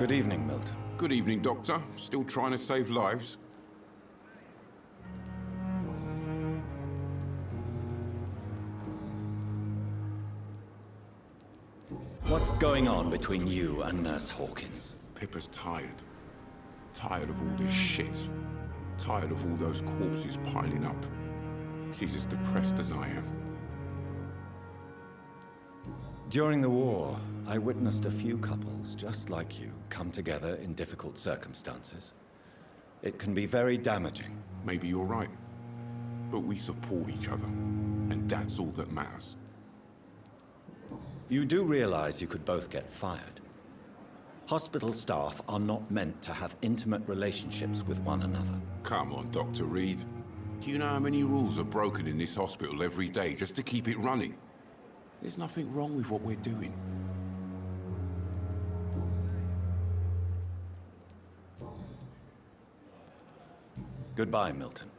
Good evening, Milton. Good evening, Doctor. Still trying to save lives? What's going on between you and Nurse Hawkins? Pippa's tired. Tired of all this shit. Tired of all those corpses piling up. She's as depressed as I am. During the war, I witnessed a few couples just like you come together in difficult circumstances. It can be very damaging. Maybe you're right. But we support each other. And that's all that matters. You do realize you could both get fired. Hospital staff are not meant to have intimate relationships with one another. Come on, Dr. Reid. Do you know how many rules are broken in this hospital every day just to keep it running? There's nothing wrong with what we're doing. Goodbye, Milton.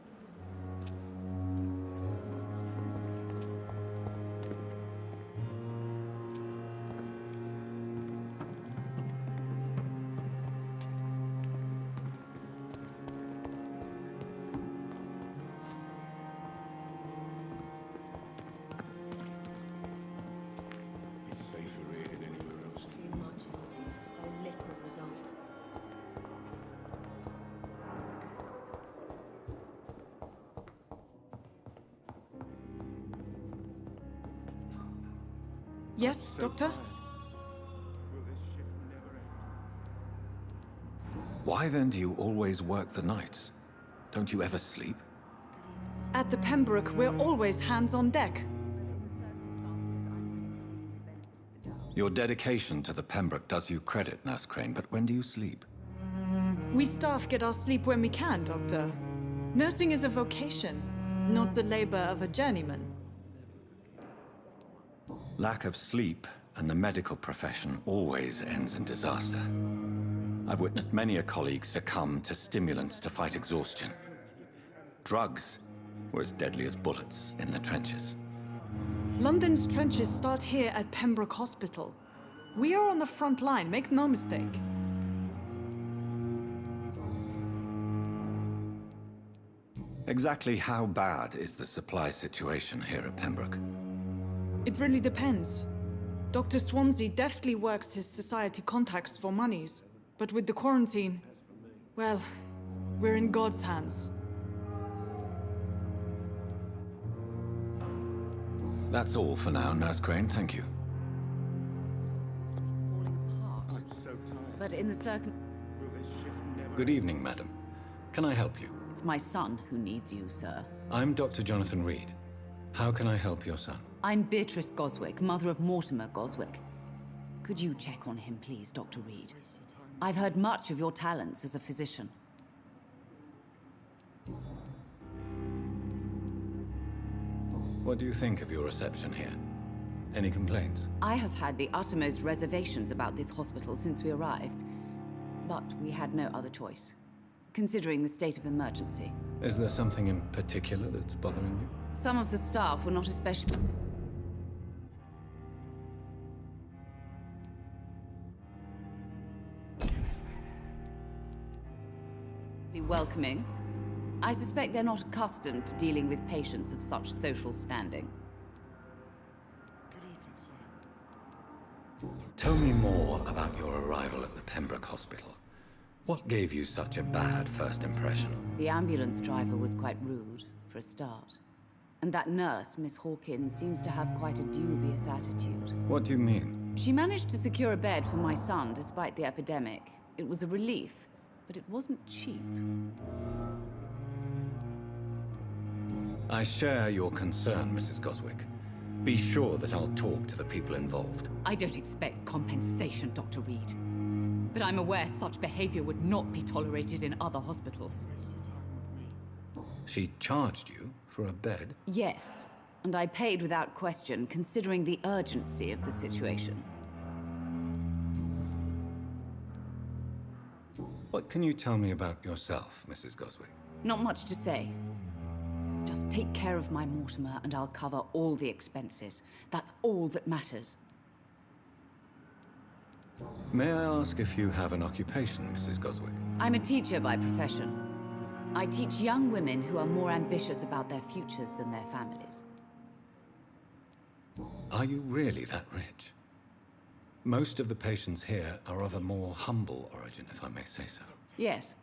Yes, Doctor? Why then do you always work the nights? Don't you ever sleep? At the Pembroke, we're always hands on deck. Your dedication to the Pembroke does you credit, Nurse Crane, but when do you sleep? We staff get our sleep when we can, Doctor. Nursing is a vocation, not the labor of a journeyman. Lack of sleep and the medical profession always ends in disaster. I've witnessed many a colleague succumb to stimulants to fight exhaustion. Drugs were as deadly as bullets in the trenches. London's trenches start here at Pembroke Hospital. We are on the front line, make no mistake. Exactly how bad is the supply situation here at Pembroke? It really depends. Dr. Swansea deftly works his society contacts for monies. But with the quarantine, well, we're in God's hands. That's all for now, Nurse Crane, thank you. I'm so tired. But in the Good evening, madam. Can I help you? It's my son who needs you, sir. I'm Dr. Jonathan Reid. How can I help your son? I'm Beatrice Goswick, mother of Mortimer Goswick. Could you check on him, please, Dr. Reid? I've heard much of your talents as a physician. What do you think of your reception here? Any complaints? I have had the uttermost reservations about this hospital since we arrived. But we had no other choice, considering the state of emergency. Is there something in particular that's bothering you? Some of the staff were not especially welcoming. I suspect they're not accustomed to dealing with patients of such social standing. Tell me more about your arrival at the Pembroke Hospital. What gave you such a bad first impression? The ambulance driver was quite rude, for a start. And that nurse, Miss Hawkins, seems to have quite a dubious attitude. What do you mean? She managed to secure a bed for my son despite the epidemic. It was a relief, but it wasn't cheap. I share your concern, Mrs. Goswick. Be sure that I'll talk to the people involved. I don't expect compensation, Dr. Reid. But I'm aware such behavior would not be tolerated in other hospitals. She charged you for a bed? Yes, and I paid without question, considering the urgency of the situation. What can you tell me about yourself, Mrs. Goswick? Not much to say. Just take care of my Mortimer and I'll cover all the expenses. That's all that matters. May I ask if you have an occupation, Mrs. Goswick? I'm a teacher by profession. I teach young women who are more ambitious about their futures than their families. Are you really that rich? Most of the patients here are of a more humble origin, if I may say so. Yes,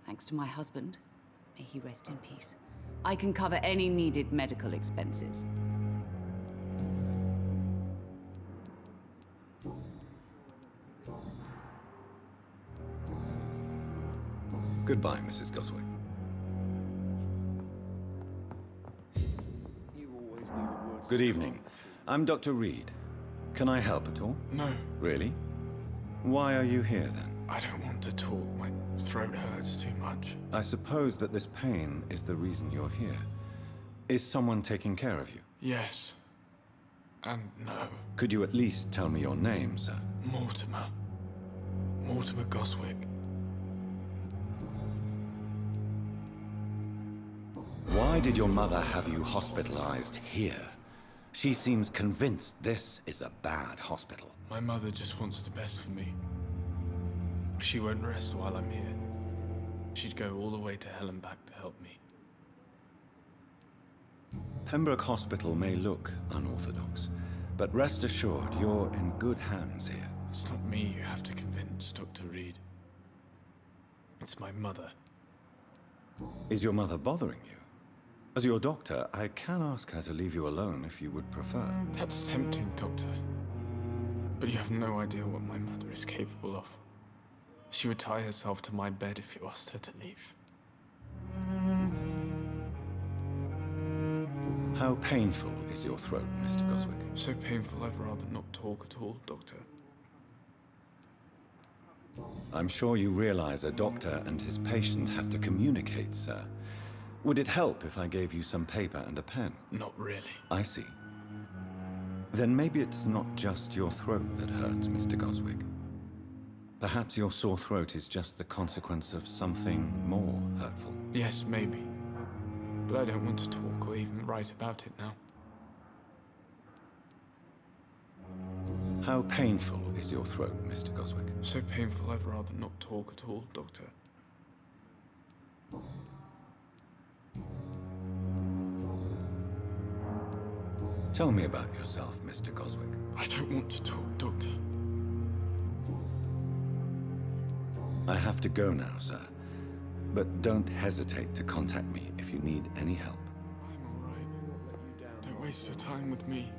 thanks to my husband. May he rest in peace. I can cover any needed medical expenses. Goodbye, Mrs. Goswick. Good evening. I'm Dr. Reid. Can I help at all? No, Really? Why are you here, then? I don't want to talk. My throat hurts too much. I suppose that this pain is the reason you're here. Is someone taking care of you? Yes. And no. Could you at least tell me your name, sir? Mortimer. Mortimer Goswick. Why did your mother have you hospitalized here? She seems convinced this is a bad hospital. My mother just wants the best for me. She won't rest while I'm here. She'd go all the way to hell and back to help me. Pembroke Hospital may look unorthodox, but rest assured you're in good hands here. It's not me you have to convince, Dr. Reid. It's my mother. Is your mother bothering you? As your doctor, I can ask her to leave you alone if you would prefer. That's tempting, Doctor. But you have no idea what my mother is capable of. She would tie herself to my bed if you asked her to leave. How painful is your throat, Mr. Goswick? So painful I'd rather not talk at all, Doctor. I'm sure you realize a doctor and his patient have to communicate, sir. Would it help if I gave you some paper and a pen? Not really. I see. Then maybe it's not just your throat that hurts, Mr. Goswick. Perhaps your sore throat is just the consequence of something more hurtful. Yes, maybe. But I don't want to talk or even write about it now. How painful is your throat, Mr. Goswick? So painful I'd rather not talk at all, Doctor. Tell me about yourself, Mr. Goswick. I don't want to talk, Doctor. I have to go now, sir. But don't hesitate to contact me if you need any help. I'm all right. Don't waste your time with me.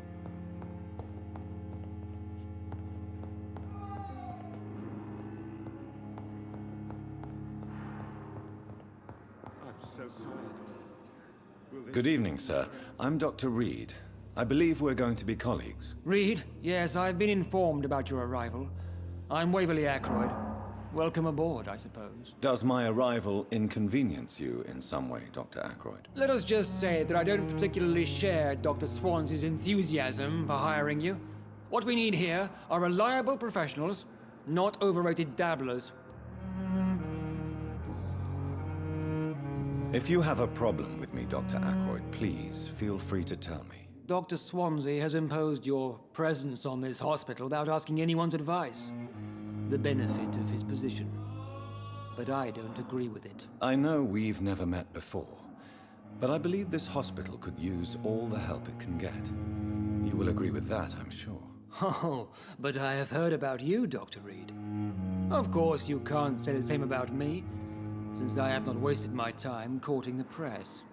Good evening, sir. I'm Dr. Reid. I believe we're going to be colleagues. Reid, yes, I've been informed about your arrival. I'm Waverly Ackroyd. Welcome aboard, I suppose. Does my arrival inconvenience you in some way, Dr. Ackroyd? Let us just say that I don't particularly share Dr. Swansea's enthusiasm for hiring you. What we need here are reliable professionals, not overrated dabblers. If you have a problem with me, Dr. Ackroyd, please feel free to tell me. Dr. Swansea has imposed your presence on this hospital without asking anyone's advice. The benefit of his position. But I don't agree with it. I know we've never met before, but I believe this hospital could use all the help it can get. You will agree with that, I'm sure. Oh, but I have heard about you, Dr. Reid. Of course, you can't say the same about me, since I have not wasted my time courting the press.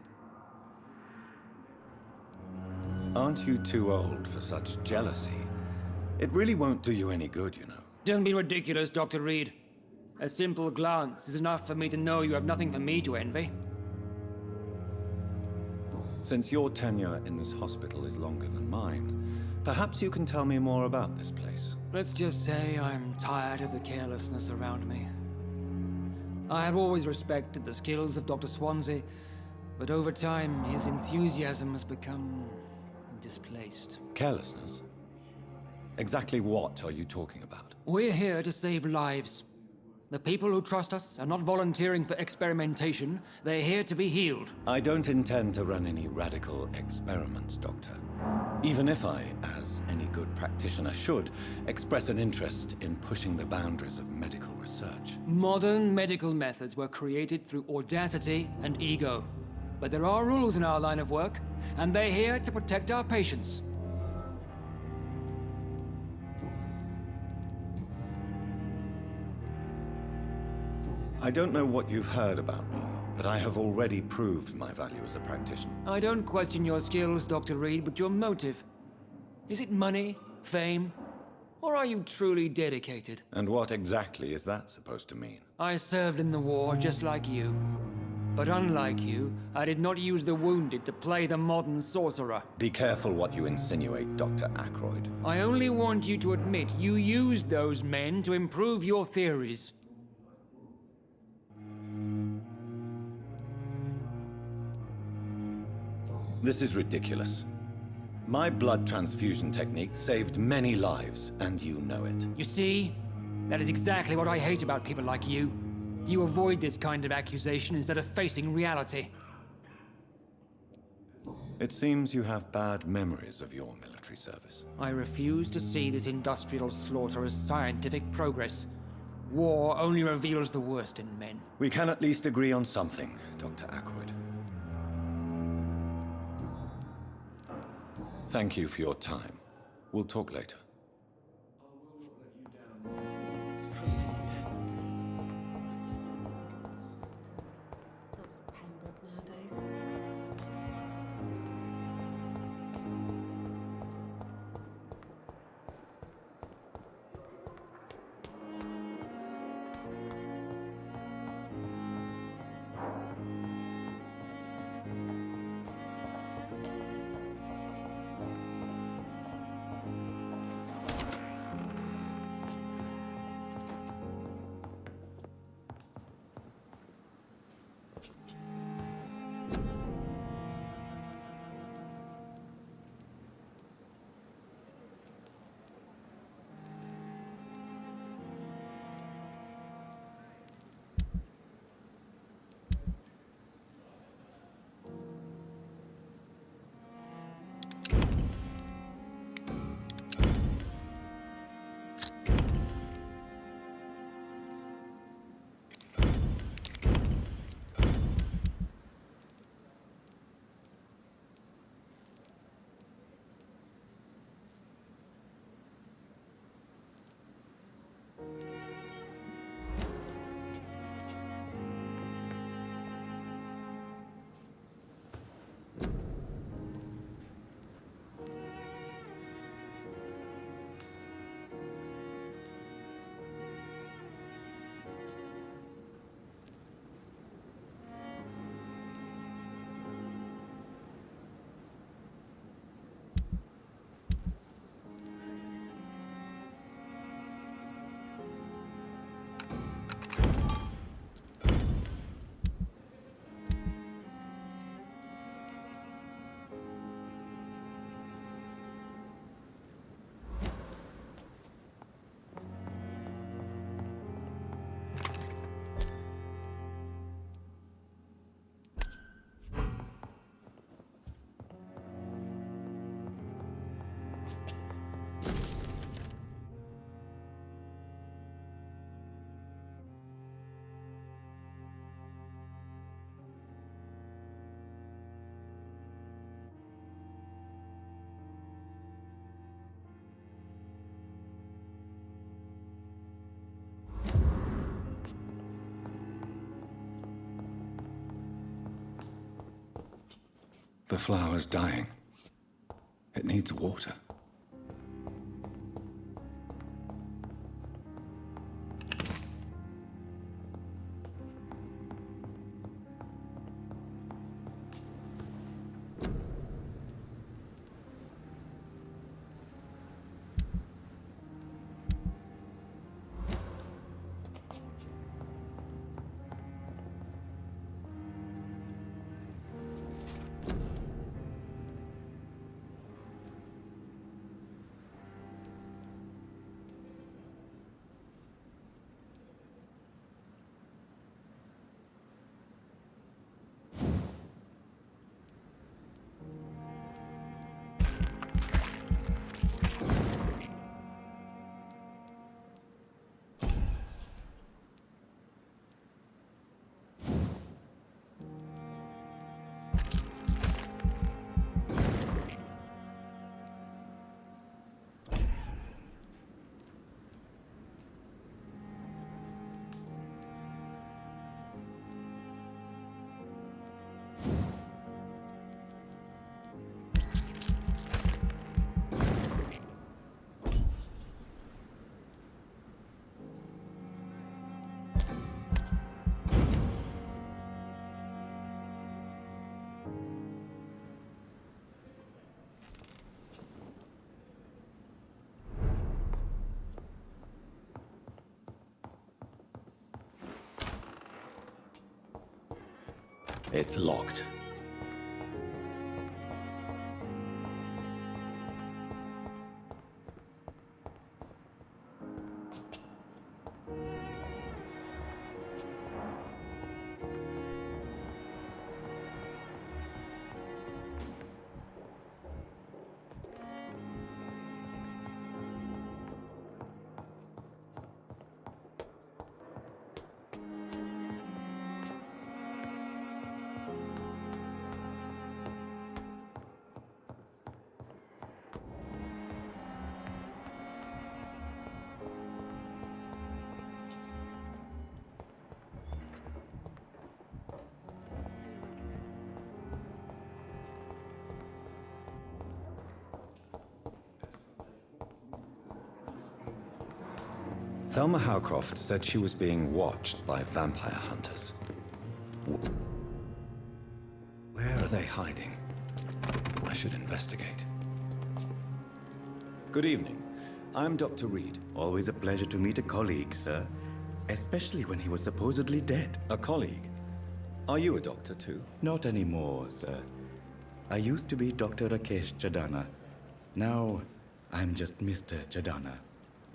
Aren't you too old for such jealousy? It really won't do you any good, you know. Don't be ridiculous, Dr. Reid. A simple glance is enough for me to know you have nothing for me to envy. Since your tenure in this hospital is longer than mine, perhaps you can tell me more about this place. Let's just say I'm tired of the carelessness around me. I have always respected the skills of Dr. Swansea, but over time his enthusiasm has become displaced. Carelessness? Exactly what are you talking about? We're here to save lives. The people who trust us are not volunteering for experimentation. They're here to be healed. I don't intend to run any radical experiments, Doctor. Even if I, as any good practitioner should, express an interest in pushing the boundaries of medical research. Modern medical methods were created through audacity and ego. But there are rules in our line of work, and they're here to protect our patients. I don't know what you've heard about me, but I have already proved my value as a practitioner. I don't question your skills, Dr. Reid, but your motive. Is it money, fame, or are you truly dedicated? And what exactly is that supposed to mean? I served in the war just like you. But unlike you, I did not use the wounded to play the modern sorcerer. Be careful what you insinuate, Dr. Ackroyd. I only want you to admit you used those men to improve your theories. This is ridiculous. My blood transfusion technique saved many lives, and you know it. You see? That is exactly what I hate about people like you. You avoid this kind of accusation instead of facing reality. It seems you have bad memories of your military service. I refuse to see this industrial slaughter as scientific progress. War only reveals the worst in men. We can at least agree on something, Dr. Ackroyd. Thank you for your time. We'll talk later. The flower's dying. It needs water. It's locked. Thelma Howcroft said she was being watched by vampire hunters. Where are they hiding? I should investigate. Good evening. I'm Dr. Reid. Always a pleasure to meet a colleague, sir. Especially when he was supposedly dead. A colleague? Are you a doctor too? Not anymore, sir. I used to be Dr. Rakesh Chadana. Now, I'm just Mr. Chadana.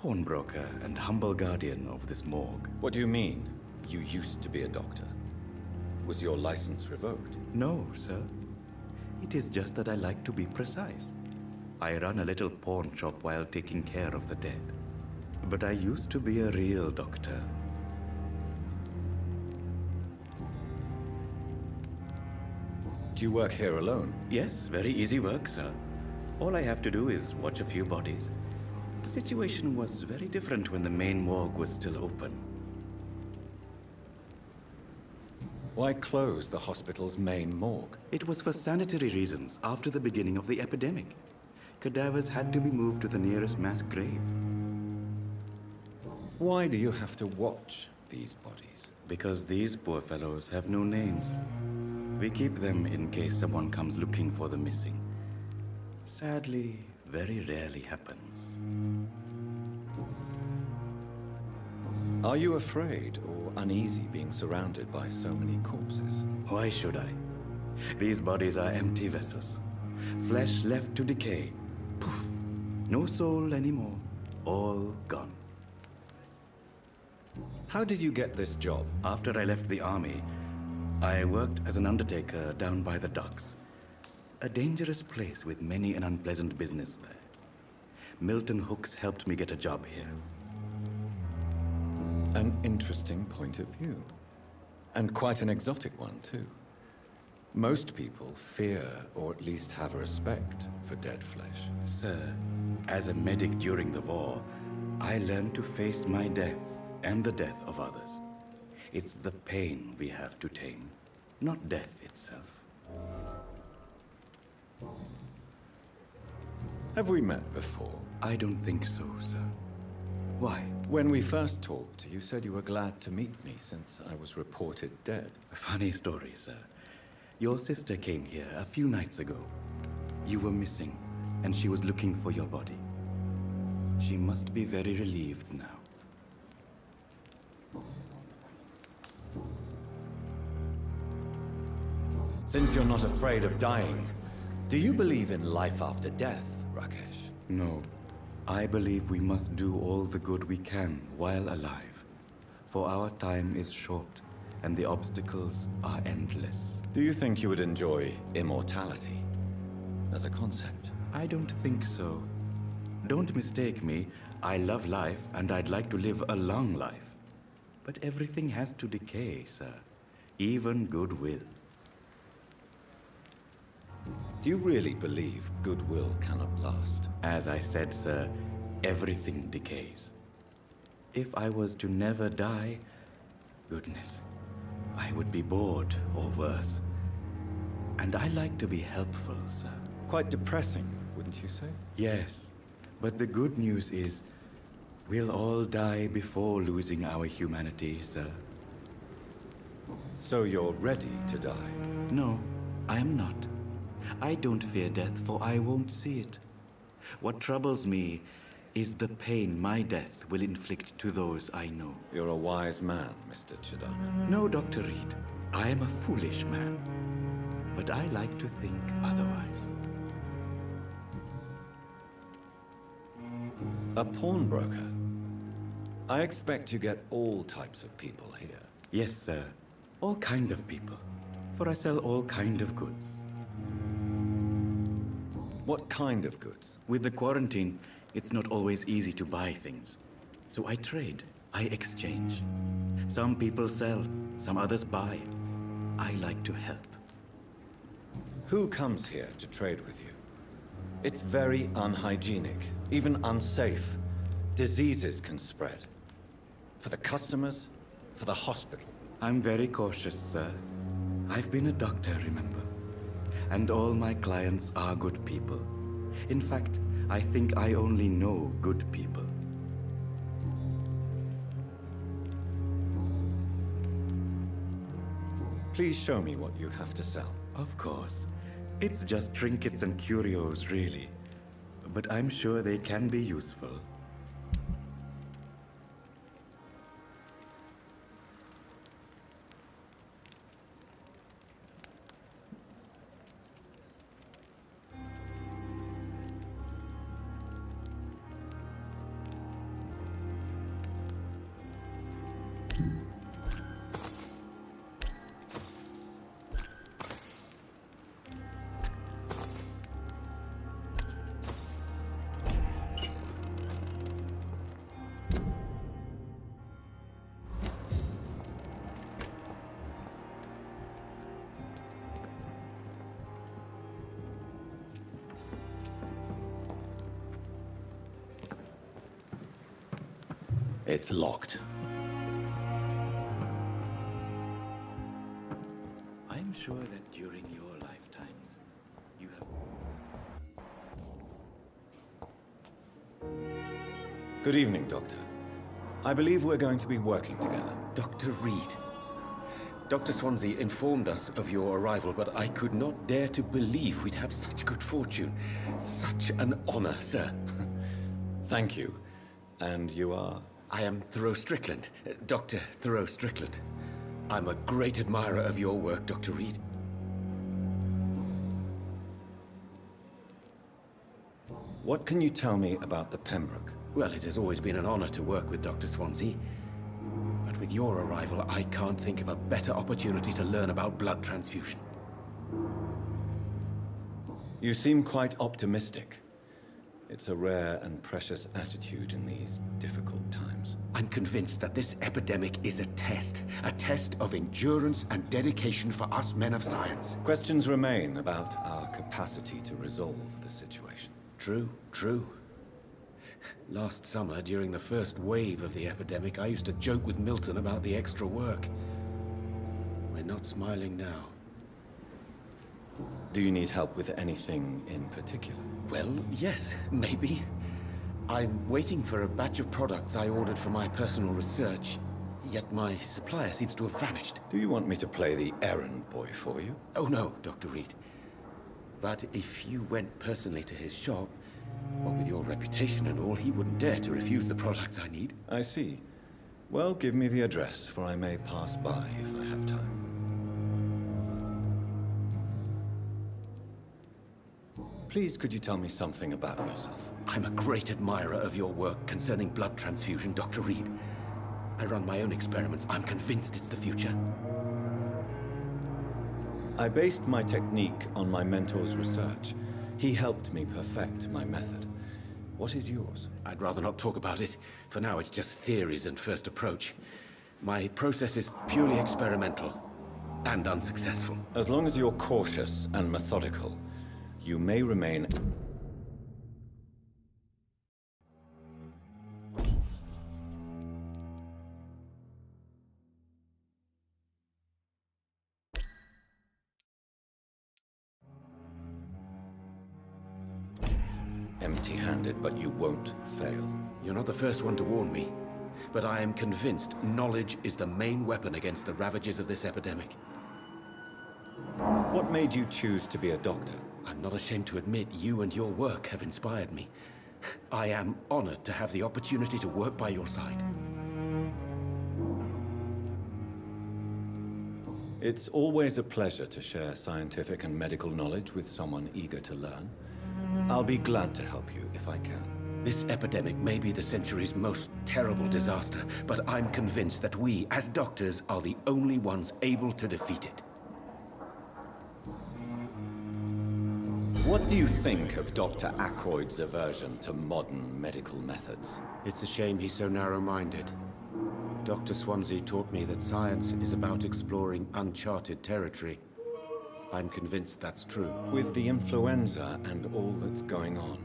Pawnbroker and humble guardian of this morgue. What do you mean, you used to be a doctor? Was your license revoked? No, sir. It is just that I like to be precise. I run a little pawn shop while taking care of the dead. But I used to be a real doctor. Do you work here alone? Yes, very easy work, sir. All I have to do is watch a few bodies. The situation was very different when the main morgue was still open. Why close the hospital's main morgue? It was for sanitary reasons after the beginning of the epidemic. Cadavers had to be moved to the nearest mass grave. Why do you have to watch these bodies? Because these poor fellows have no names. We keep them in case someone comes looking for the missing. Sadly, very rarely happens. Are you afraid or uneasy being surrounded by so many corpses? Why should I? These bodies are empty vessels. Flesh left to decay. Poof. No soul anymore. All gone. How did you get this job? After I left the army, I worked as an undertaker down by the docks. A dangerous place with many an unpleasant business there. Milton Hooks helped me get a job here. An interesting point of view. And quite an exotic one, too. Most people fear, or at least have a respect, for dead flesh. Sir, as a medic during the war, I learned to face my death and the death of others. It's the pain we have to tame, not death itself. Have we met before? I don't think so, sir. Why? When we first talked, you said you were glad to meet me since I was reported dead. A funny story, sir. Your sister came here a few nights ago. You were missing, and she was looking for your body. She must be very relieved now. Since you're not afraid of dying, do you believe in life after death, Rakesh? No. I believe we must do all the good we can while alive. For our time is short, and the obstacles are endless. Do you think you would enjoy immortality as a concept? I don't think so. Don't mistake me. I love life, and I'd like to live a long life. But everything has to decay, sir. Even goodwill. Do you really believe goodwill cannot last? As I said, sir, everything decays. If I was to never die, goodness, I would be bored or worse. And I like to be helpful, sir. Quite depressing, wouldn't you say? Yes, but the good news is we'll all die before losing our humanity, sir. So you're ready to die? No, I am not. I don't fear death, for I won't see it. What troubles me is the pain my death will inflict to those I know. You're a wise man, Mr. Chidana. No, Dr. Reid. I am a foolish man. But I like to think otherwise. A pawnbroker? I expect you get all types of people here. Yes, sir. All kind of people. For I sell all kind of goods. What kind of goods? With the quarantine, it's not always easy to buy things. So I trade. I exchange. Some people sell, some others buy. I like to help. Who comes here to trade with you? It's very unhygienic, even unsafe. Diseases can spread. For the customers, for the hospital. I'm very cautious, sir. I've been a doctor, remember? And all my clients are good people. In fact, I think I only know good people. Please show me what you have to sell. Of course. It's just trinkets and curios, really. But I'm sure they can be useful. It's locked. I'm sure that during your lifetimes, you have... Good evening, Doctor. I believe we're going to be working together. Dr. Reid. Dr. Swansea informed us of your arrival, but I could not dare to believe we'd have such good fortune. Such an honor, sir. Thank you. And you are? I am Thoreau Strickland, Dr. Thoreau Strickland. I'm a great admirer of your work, Dr. Reid. What can you tell me about the Pembroke? Well, it has always been an honor to work with Dr. Swansea. But with your arrival, I can't think of a better opportunity to learn about blood transfusion. You seem quite optimistic. It's a rare and precious attitude in these difficult times. I'm convinced that this epidemic is a test of endurance and dedication for us men of science. Questions remain about our capacity to resolve the situation. True, true. Last summer, during the first wave of the epidemic, I used to joke with Milton about the extra work. We're not smiling now. Do you need help with anything in particular? Well, yes, maybe. I'm waiting for a batch of products I ordered for my personal research, yet my supplier seems to have vanished. Do you want me to play the errand boy for you? Oh no, Dr. Reid. But if you went personally to his shop, what with your reputation and all, he wouldn't dare to refuse the products I need. I see. Well, give me the address, for I may pass by if I have time. Please, could you tell me something about yourself? I'm a great admirer of your work concerning blood transfusion, Dr. Reid. I run my own experiments. I'm convinced it's the future. I based my technique on my mentor's research. He helped me perfect my method. What is yours? I'd rather not talk about it. For now, it's just theories and first approach. My process is purely experimental and unsuccessful. As long as you're cautious and methodical, you may remain... empty-handed, but you won't fail. You're not the first one to warn me, but I am convinced knowledge is the main weapon against the ravages of this epidemic. What made you choose to be a doctor? I'm not ashamed to admit you and your work have inspired me. I am honored to have the opportunity to work by your side. It's always a pleasure to share scientific and medical knowledge with someone eager to learn. I'll be glad to help you if I can. This epidemic may be the century's most terrible disaster, but I'm convinced that we, as doctors, are the only ones able to defeat it. What do you think of Dr. Ackroyd's aversion to modern medical methods? It's a shame he's so narrow-minded. Dr. Swansea taught me that science is about exploring uncharted territory. I'm convinced that's true. With the influenza and all that's going on,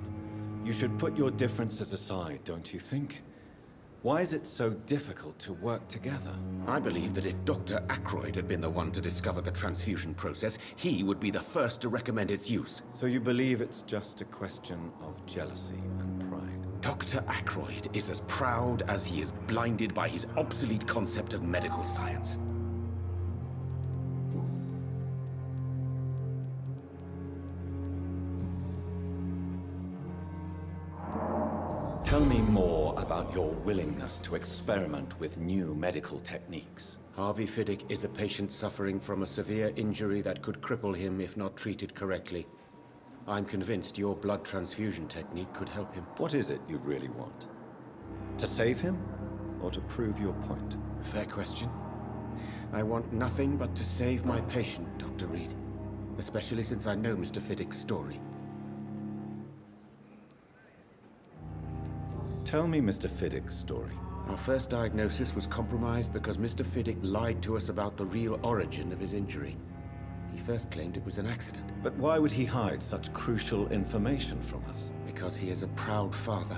you should put your differences aside, don't you think? Why is it so difficult to work together? I believe that if Dr. Ackroyd had been the one to discover the transfusion process, he would be the first to recommend its use. So you believe it's just a question of jealousy and pride? Dr. Ackroyd is as proud as he is blinded by his obsolete concept of medical science. Tell me more about your willingness to experiment with new medical techniques. Harvey Fiddick is a patient suffering from a severe injury that could cripple him if not treated correctly. I'm convinced your blood transfusion technique could help him. What is it you really want? To save him, or to prove your point? Fair question. I want nothing but to save my patient, Dr. Reid. Especially since I know Mr. Fiddick's story. Tell me Mr. Fiddick's story. Our first diagnosis was compromised because Mr. Fiddick lied to us about the real origin of his injury. He first claimed it was an accident. But why would he hide such crucial information from us? Because he is a proud father,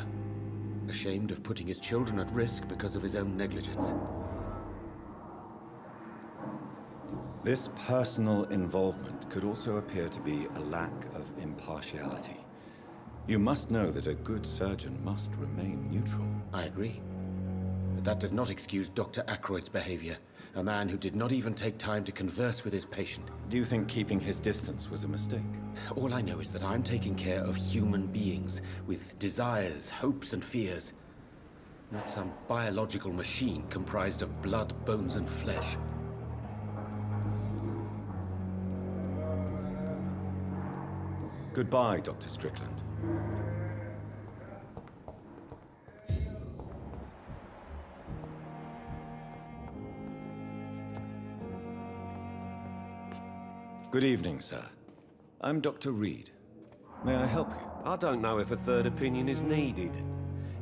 ashamed of putting his children at risk because of his own negligence. This personal involvement could also appear to be a lack of impartiality. You must know that a good surgeon must remain neutral. I agree. But that does not excuse Dr. Ackroyd's behavior. A man who did not even take time to converse with his patient. Do you think keeping his distance was a mistake? All I know is that I'm taking care of human beings with desires, hopes, and fears. Not some biological machine comprised of blood, bones, and flesh. Goodbye, Dr. Strickland. Good evening, sir. I'm Dr. Reid. May I help you? I don't know if a third opinion is needed.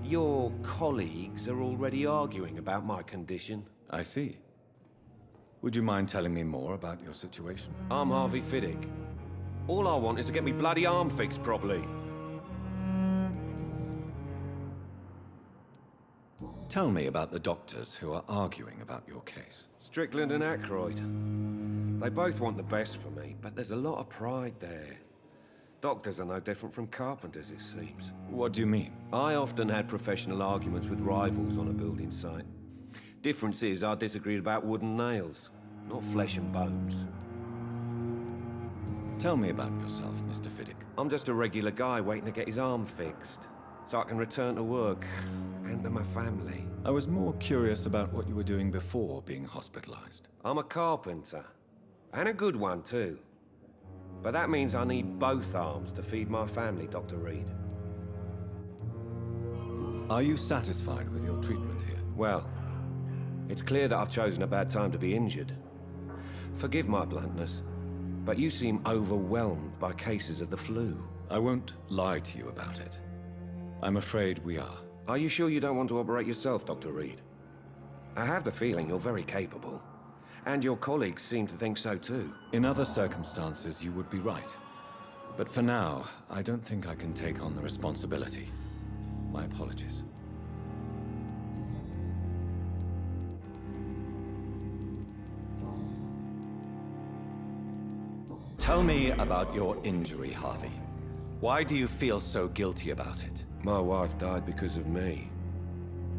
Your colleagues are already arguing about my condition. I see. Would you mind telling me more about your situation? I'm Harvey Fiddick. All I want is to get me bloody arm fixed properly. Tell me about the doctors who are arguing about your case. Strickland and Ackroyd. They both want the best for me, but there's a lot of pride there. Doctors are no different from carpenters, it seems. What do you mean? I often had professional arguments with rivals on a building site. Difference is, I disagreed about wooden nails, not flesh and bones. Tell me about yourself, Mr. Fiddick. I'm just a regular guy waiting to get his arm fixed, so I can return to work and to my family. I was more curious about what you were doing before being hospitalized. I'm a carpenter, and a good one too. But that means I need both arms to feed my family, Dr. Reid. Are you satisfied with your treatment here? Well, it's clear that I've chosen a bad time to be injured. Forgive my bluntness, but you seem overwhelmed by cases of the flu. I won't lie to you about it. I'm afraid we are. Are you sure you don't want to operate yourself, Dr. Reid? I have the feeling you're very capable. And your colleagues seem to think so too. In other circumstances, you would be right. But for now, I don't think I can take on the responsibility. My apologies. Tell me about your injury, Harvey. Why do you feel so guilty about it? My wife died because of me.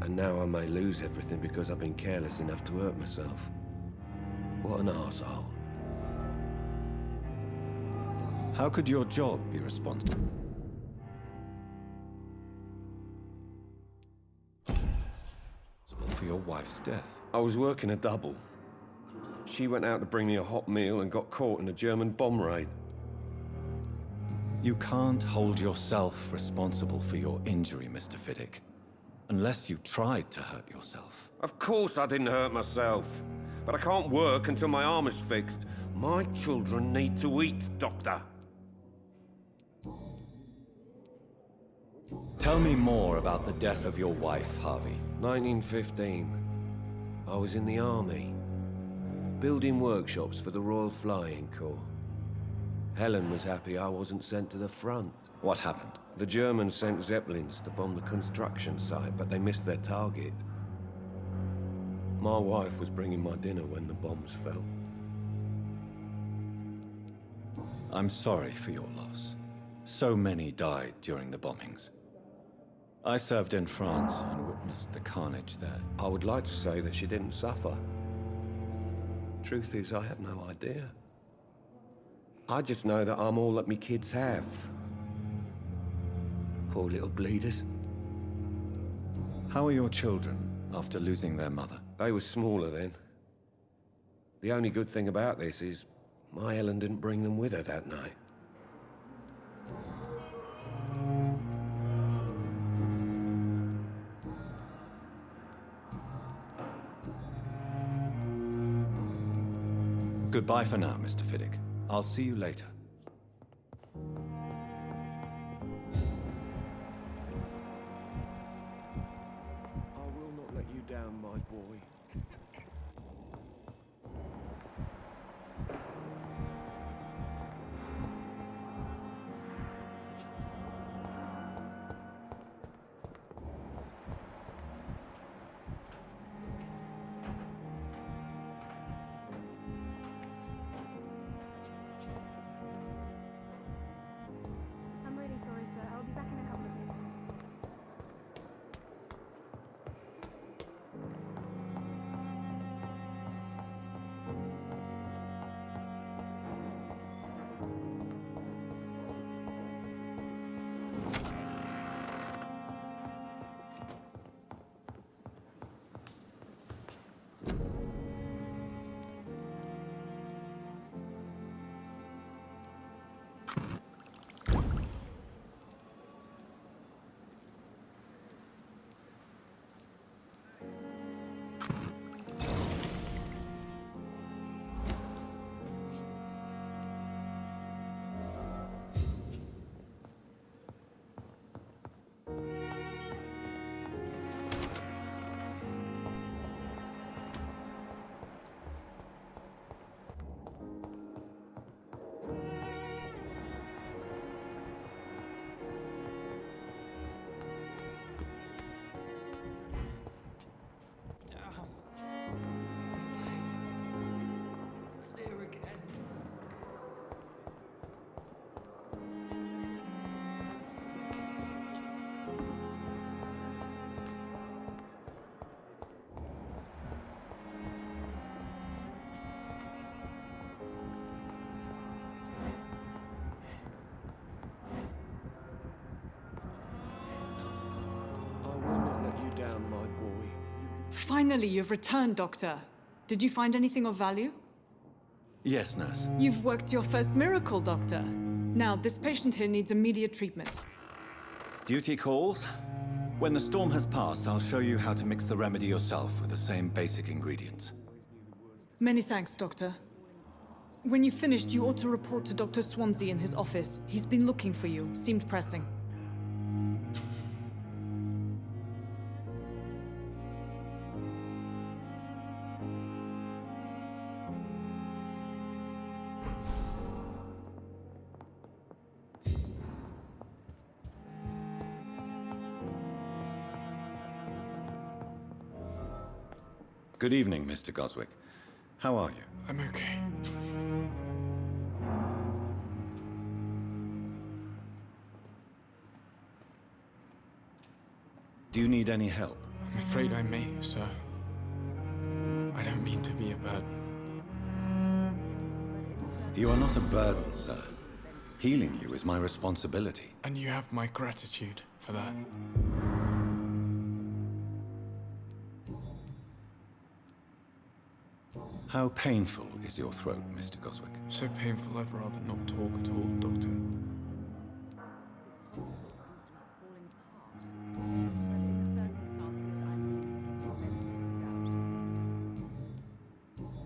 And now I may lose everything because I've been careless enough to hurt myself. What an arsehole. How could your job be responsible? your wife's death? I was working a double. She went out to bring me a hot meal and got caught in a German bomb raid. You can't hold yourself responsible for your injury, Mr. Fiddick. Unless you tried to hurt yourself. Of course I didn't hurt myself. But I can't work until my arm is fixed. My children need to eat, Doctor. Tell me more about the death of your wife, Harvey. 1915. I was in the army. Building workshops for the Royal Flying Corps. Helen was happy I wasn't sent to the front. What happened? The Germans sent Zeppelins to bomb the construction site, but they missed their target. My wife was bringing my dinner when the bombs fell. I'm sorry for your loss. So many died during the bombings. I served in France and witnessed the carnage there. I would like to say that she didn't suffer. Truth is, I have no idea. I just know that I'm all that me kids have. Poor little bleeders. How are your children after losing their mother? They were smaller then. The only good thing about this is my Helen didn't bring them with her that night. Goodbye for now, Mr. Fiddick. I'll see you later. I will not let you down, my boy. I'm really sorry, sir. I'll be back in a couple of minutes. Down, my boy. Finally, you've returned, Doctor. Did you find anything of value? Yes, nurse. You've worked your first miracle, Doctor. Now, this patient here needs immediate treatment. Duty calls. When the storm has passed, I'll show you how to mix the remedy yourself with the same basic ingredients. Many thanks, Doctor. When you've finished, you ought to report to Dr. Swansea in his office. He's been looking for you. Seemed pressing. Good evening, Mr. Goswick. How are you? I'm okay. Do you need any help? I'm afraid I may, sir. I don't mean to be a burden. You are not a burden, sir. Healing you is my responsibility. And you have my gratitude for that. How painful is your throat, Mr. Goswick? So painful I'd rather not talk at all, Doctor.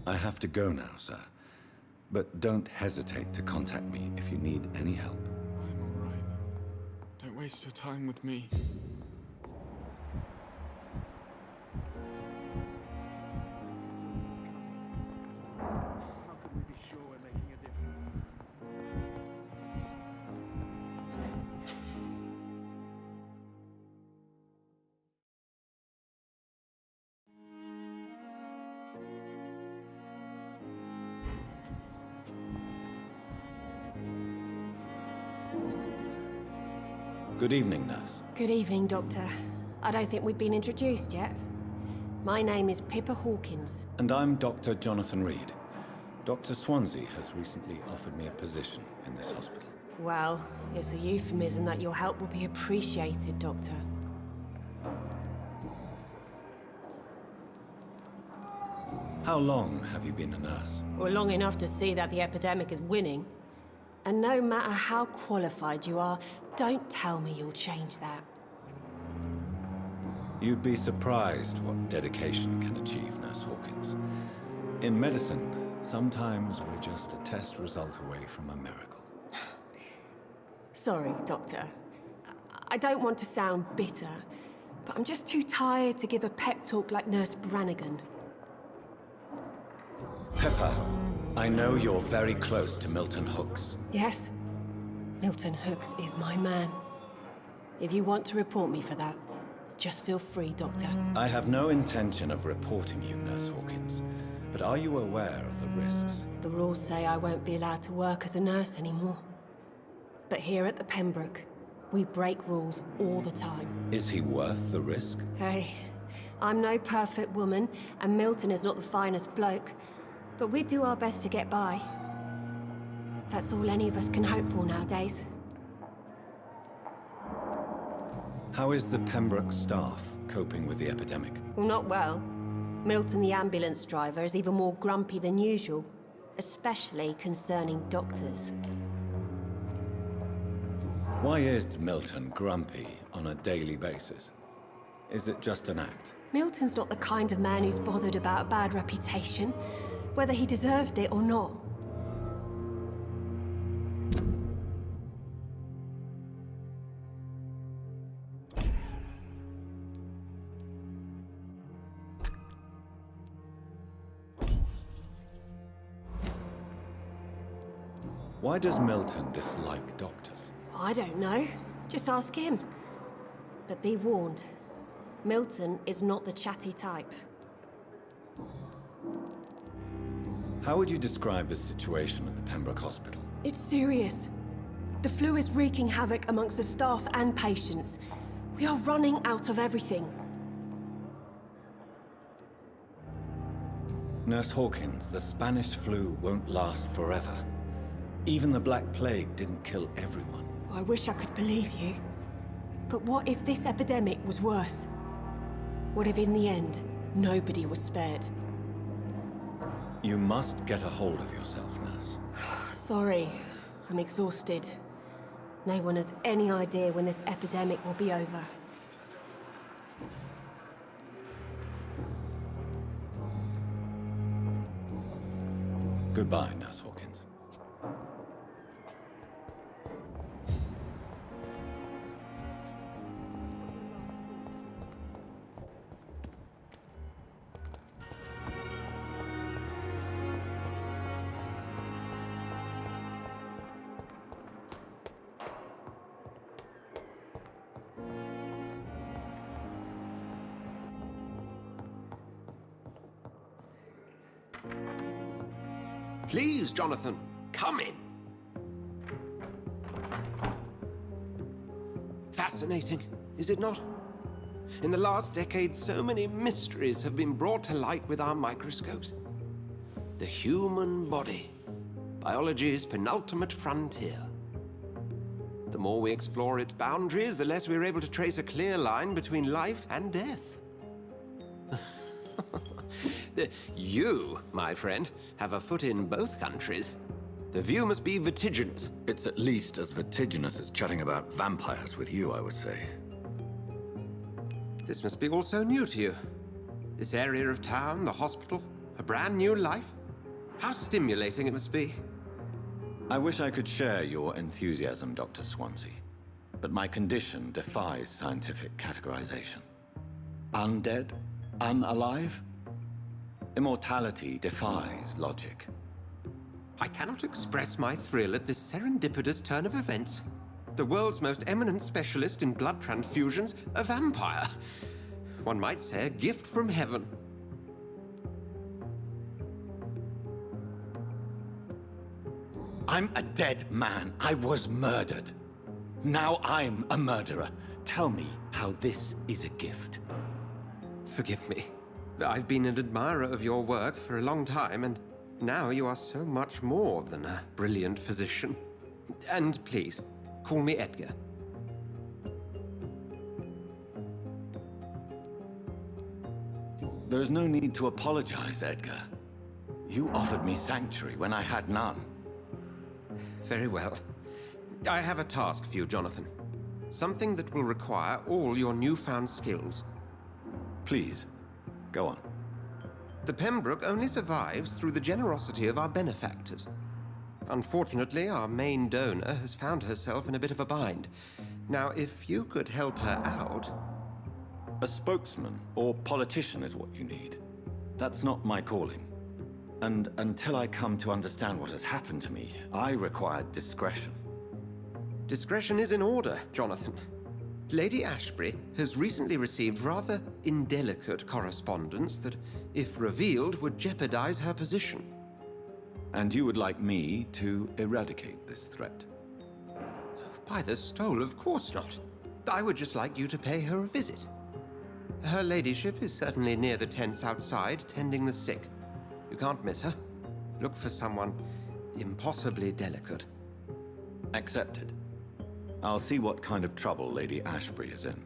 I have to go now, sir. But don't hesitate to contact me if you need any help. I'm all right. Don't waste your time with me. Good evening, nurse. Good evening, Doctor. I don't think we've been introduced yet. My name is Pippa Hawkins. And I'm Dr. Jonathan Reid. Dr. Swansea has recently offered me a position in this hospital. Well, it's a euphemism that your help will be appreciated, Doctor. How long have you been a nurse? Well, long enough to see that the epidemic is winning. And no matter how qualified you are, don't tell me you'll change that. You'd be surprised what dedication can achieve, Nurse Hawkins. In medicine, sometimes we're just a test result away from a miracle. Sorry, Doctor. I don't want to sound bitter, but I'm just too tired to give a pep talk like Nurse Brannigan. Pepper, I know you're very close to Milton Hooks. Yes? Milton Hooks is my man. If you want to report me for that, just feel free, Doctor. I have no intention of reporting you, Nurse Hawkins. But are you aware of the risks? The rules say I won't be allowed to work as a nurse anymore. But here at the Pembroke, we break rules all the time. Is he worth the risk? Hey, I'm no perfect woman, and Milton is not the finest bloke. But we do our best to get by. That's all any of us can hope for nowadays. How is the Pembroke staff coping with the epidemic? Well, not well. Milton, the ambulance driver, is even more grumpy than usual. Especially concerning doctors. Why is Milton grumpy on a daily basis? Is it just an act? Milton's not the kind of man who's bothered about a bad reputation, whether he deserved it or not. Why does Milton dislike doctors? I don't know. Just ask him. But be warned, Milton is not the chatty type. How would you describe the situation at the Pembroke Hospital? It's serious. The flu is wreaking havoc amongst the staff and patients. We are running out of everything. Nurse Hawkins, the Spanish flu won't last forever. Even the Black Plague didn't kill everyone. I wish I could believe you. But what if this epidemic was worse? What if in the end, nobody was spared? You must get a hold of yourself, nurse. Sorry, I'm exhausted. No one has any idea when this epidemic will be over. Goodbye, Nurse Hawkins. Please, Jonathan, come in. Fascinating, is it not? In the last decade, so many mysteries have been brought to light with our microscopes. The human body, biology's penultimate frontier. The more we explore its boundaries, the less we're able to trace a clear line between life and death. You, my friend, have a foot in both countries. The view must be vertiginous. It's at least as vertiginous as chatting about vampires with you, I would say. This must be all so new to you. This area of town, the hospital, a brand new life. How stimulating it must be. I wish I could share your enthusiasm, Dr. Swansea, but my condition defies scientific categorization. Undead? Unalive? Immortality defies logic. I cannot express my thrill at this serendipitous turn of events. The world's most eminent specialist in blood transfusions, a vampire. One might say a gift from heaven. I'm a dead man. I was murdered. Now I'm a murderer. Tell me how this is a gift. Forgive me. I've been an admirer of your work for a long time, and now you are so much more than a brilliant physician. And please, call me Edgar. There is no need to apologize, Edgar. You offered me sanctuary when I had none. Very well. I have a task for you, Jonathan. Something that will require all your newfound skills. Please, go on. The Pembroke only survives through the generosity of our benefactors. Unfortunately, our main donor has found herself in a bit of a bind. Now, if you could help her out... A spokesman or politician is what you need. That's not my calling. And until I come to understand what has happened to me, I require discretion. Discretion is in order, Jonathan. Lady Ashbury has recently received rather indelicate correspondence that, if revealed, would jeopardize her position. And you would like me to eradicate this threat? By the stole, of course not. I would just like you to pay her a visit. Her ladyship is certainly near the tents outside, tending the sick. You can't miss her. Look for someone impossibly delicate. Accepted. I'll see what kind of trouble Lady Ashbury is in.